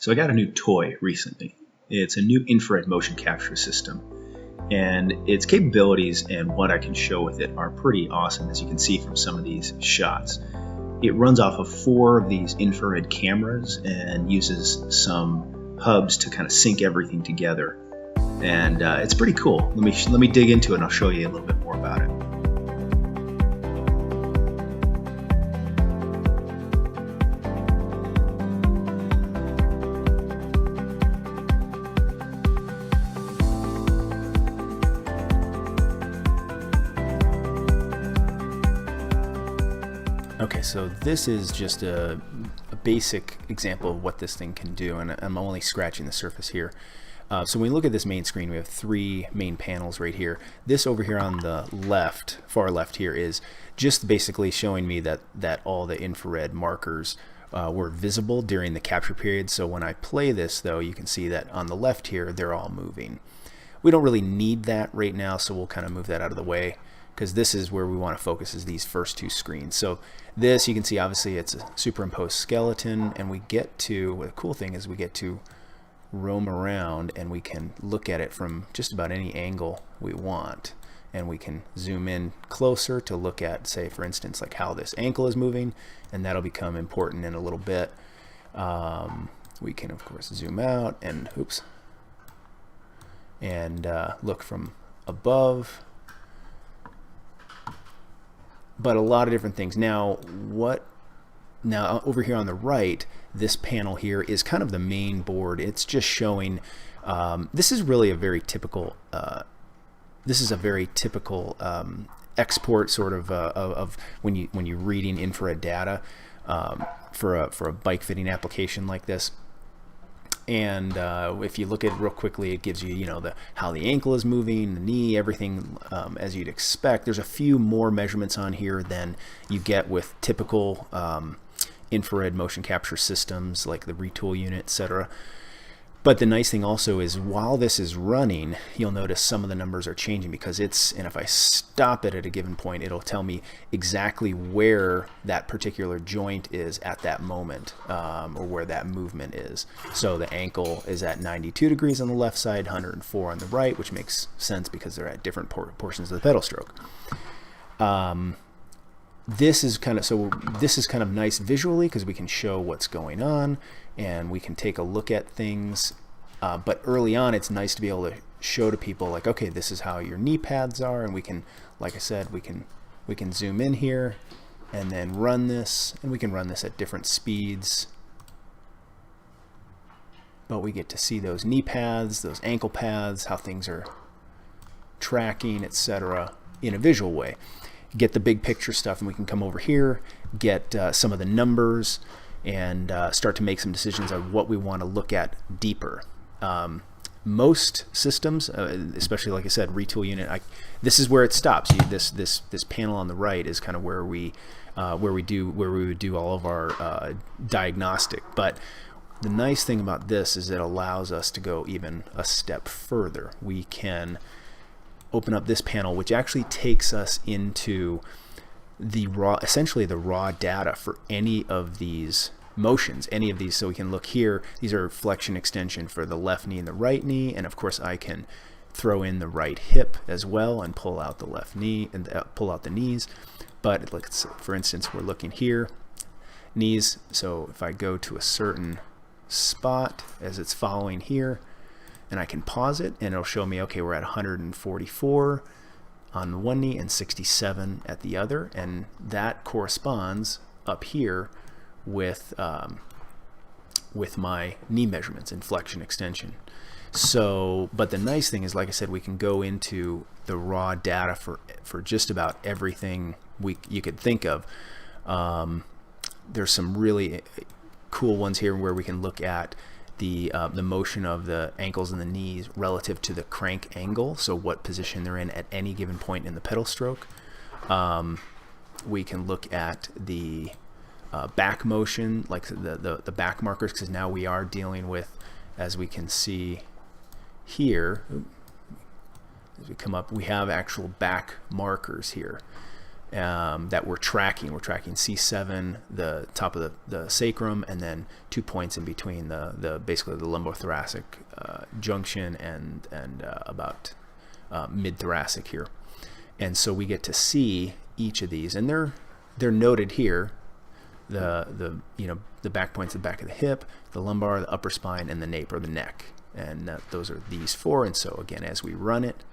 So I got a new toy recently. It's a new infrared motion capture system, and its capabilities and what I can show with it are pretty awesome, as you can see from some of these shots. It runs off of 4 of these infrared cameras and uses some hubs to kind of sync everything together. And it's pretty cool. Let me dig into it and I'll show you a little bit more about it. Okay, so this is just a basic example of what this thing can do, and I'm only scratching the surface here. So when we look at this main screen, we have 3 main panels right here. This over here on the left, far left here, is just basically showing me that all the infrared markers were visible during the capture period. So when I play this, though, you can see that on the left here, they're all moving. We don't really need that right now, so we'll kind of move that out of the way, because this is where we want to focus, is these first 2 screens. So this, you can see, obviously it's a superimposed skeleton, and we get to, the cool thing is we get to roam around and we can look at it from just about any angle we want. And we can zoom in closer to look at, say, for instance, like how this ankle is moving, and that'll become important in a little bit. We can, of course, zoom out and, and look from above. But a lot of different things. Now over here on the right, this panel here is kind of the main board. It's just showing, this is really a very typical, export sort of when you're reading infrared data for a bike fitting application like this. And if you look at it real quickly, it gives you, how the ankle is moving, the knee, everything as you'd expect. There's a few more measurements on here than you get with typical infrared motion capture systems like the retool unit, etc. But the nice thing also is, while this is running, you'll notice some of the numbers are changing, because and if I stop it at a given point, it'll tell me exactly where that particular joint is at that moment, or where that movement is. So the ankle is at 92 degrees on the left side, 104 on the right, which makes sense because they're at different portions of the pedal stroke. This is kind of nice visually, because we can show what's going on and we can take a look at things. But early on, it's nice to be able to show to people, like, okay, this is how your knee pads are, and we can, like I said, we can zoom in here and then run this, and we can run this at different speeds. But we get to see those knee pads, those ankle pads, how things are tracking, etc., in a visual way. Get the big picture stuff, and we can come over here, get some of the numbers, and start to make some decisions on what we want to look at deeper. Most systems, especially, like I said, retool unit, this is where it stops. This panel on the right is kind of where we would do all of our diagnostic. But the nice thing about this is it allows us to go even a step further. We can open up this panel, which actually takes us into essentially the raw data for any of these motions, so we can look here. These are flexion extension for the left knee and the right knee, and of course I can throw in the right hip as well and pull out the left knee and pull out the knees. But for instance, we're looking here, knees. So if I go to a certain spot as it's following here, and I can pause it, and it'll show me, okay, we're at 144 on one knee and 67 at the other, and that corresponds up here with my knee measurements and flexion extension. So, but the nice thing is, like I said, we can go into the raw data for just about everything you could think of. There's some really cool ones here where we can look at the motion of the ankles and the knees relative to the crank angle, so what position they're in at any given point in the pedal stroke. We can look at the back motion, like the back markers, because now we are dealing with, as we can see here, as we come up, we have actual back markers here. that we're tracking. We're tracking C7, the top of the sacrum, and then 2 points in between the basically the lumbothoracic junction and about mid-thoracic here. And so we get to see each of these, and they're noted here. The back points, the back of the hip, the lumbar, the upper spine, and the nape or the neck, and those are these 4. And so again, as we run it,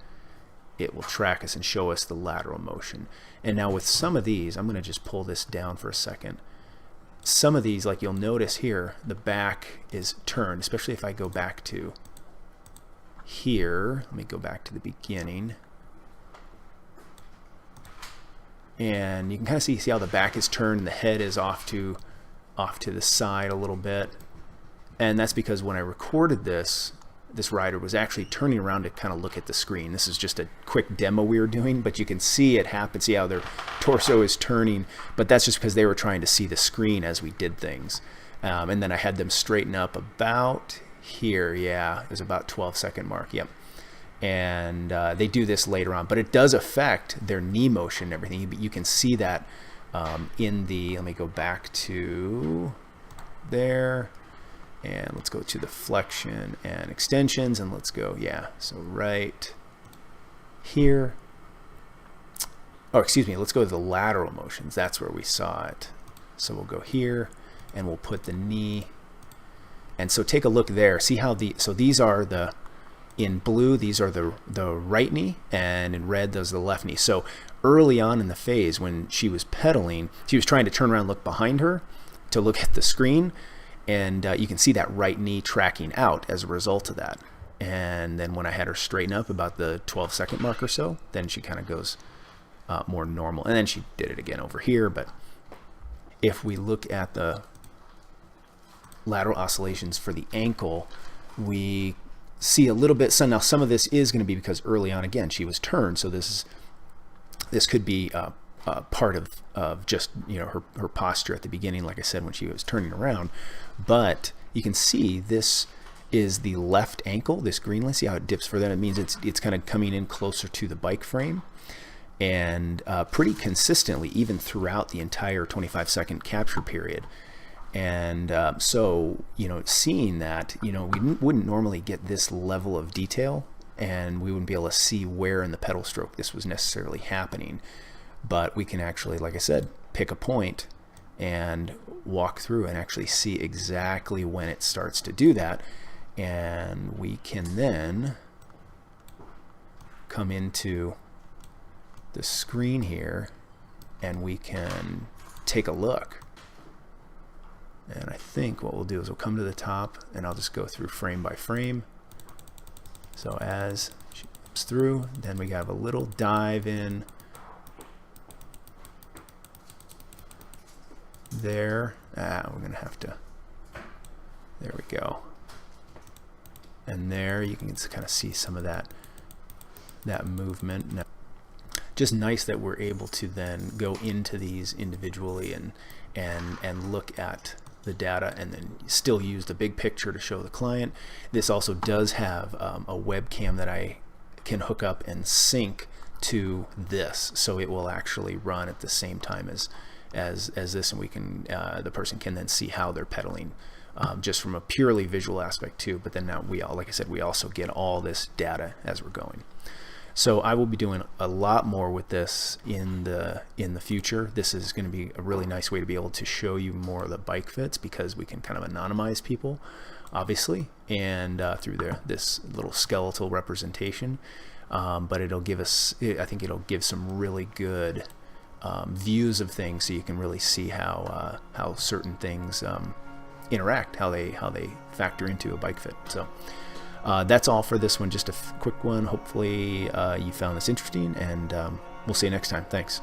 it will track us and show us the lateral motion. And now with some of these, I'm going to just pull this down for a second. Some of these, like you'll notice here, the back is turned, especially if I go back to here. Let me go back to the beginning. And you can kind of see how the back is turned and the head is off to the side a little bit. And that's because when I recorded this rider was actually turning around to kind of look at the screen. This is just a quick demo we were doing, but you can see it happen. See how their torso is turning, but that's just because they were trying to see the screen as we did things. And then I had them straighten up about here. Yeah, it was about 12-second mark. Yep. And they do this later on, but it does affect their knee motion and everything. You can see that in the, let me go back to there. And let's go to the flexion and extensions, and let's go, yeah, so right here. Oh, excuse me, let's go to the lateral motions. That's where we saw it. So we'll go here, and we'll put the knee. And so take a look there. See how so these are in blue, these are the right knee, and in red, those are the left knee. So early on in the phase, when she was pedaling, she was trying to turn around and look behind her to look at the screen. And you can see that right knee tracking out as a result of that. And then when I had her straighten up about the 12-second mark or so, then she kind of goes more normal. And then she did it again over here. But if we look at the lateral oscillations for the ankle, we see a little bit. So now some of this is going to be because early on, again, she was turned. So this could be part of just her posture at the beginning, like I said, when she was turning around. But you can see this is the left ankle, this green line. See how it dips further? It means it's kind of coming in closer to the bike frame, and pretty consistently, even throughout the entire 25-second capture period. And so seeing that, we wouldn't normally get this level of detail, and we wouldn't be able to see where in the pedal stroke this was necessarily happening. But we can actually, like I said, pick a point and walk through and actually see exactly when it starts to do that. And we can then come into the screen here and we can take a look. And I think what we'll do is we'll come to the top, and I'll just go through frame by frame. So as she comes through, then we have a little dive in there. We're gonna have to, there we go. And there you can kind of see some of that movement. Now, just nice that we're able to then go into these individually and look at the data, and then still use the big picture to show the client. This also does have a webcam that I can hook up and sync to this, so it will actually run at the same time as this, and we can the person can then see how they're pedaling, just from a purely visual aspect too. But then now like I said, we also get all this data as we're going. So I will be doing a lot more with this in the future. This is going to be a really nice way to be able to show you more of the bike fits, because we can kind of anonymize people, obviously, and through this little skeletal representation. But it'll give us, I think it'll give some really good views of things, so you can really see how certain things interact, how they factor into a bike fit. So that's all for this one, just a quick one. Hopefully you found this interesting, and we'll see you next time. Thanks.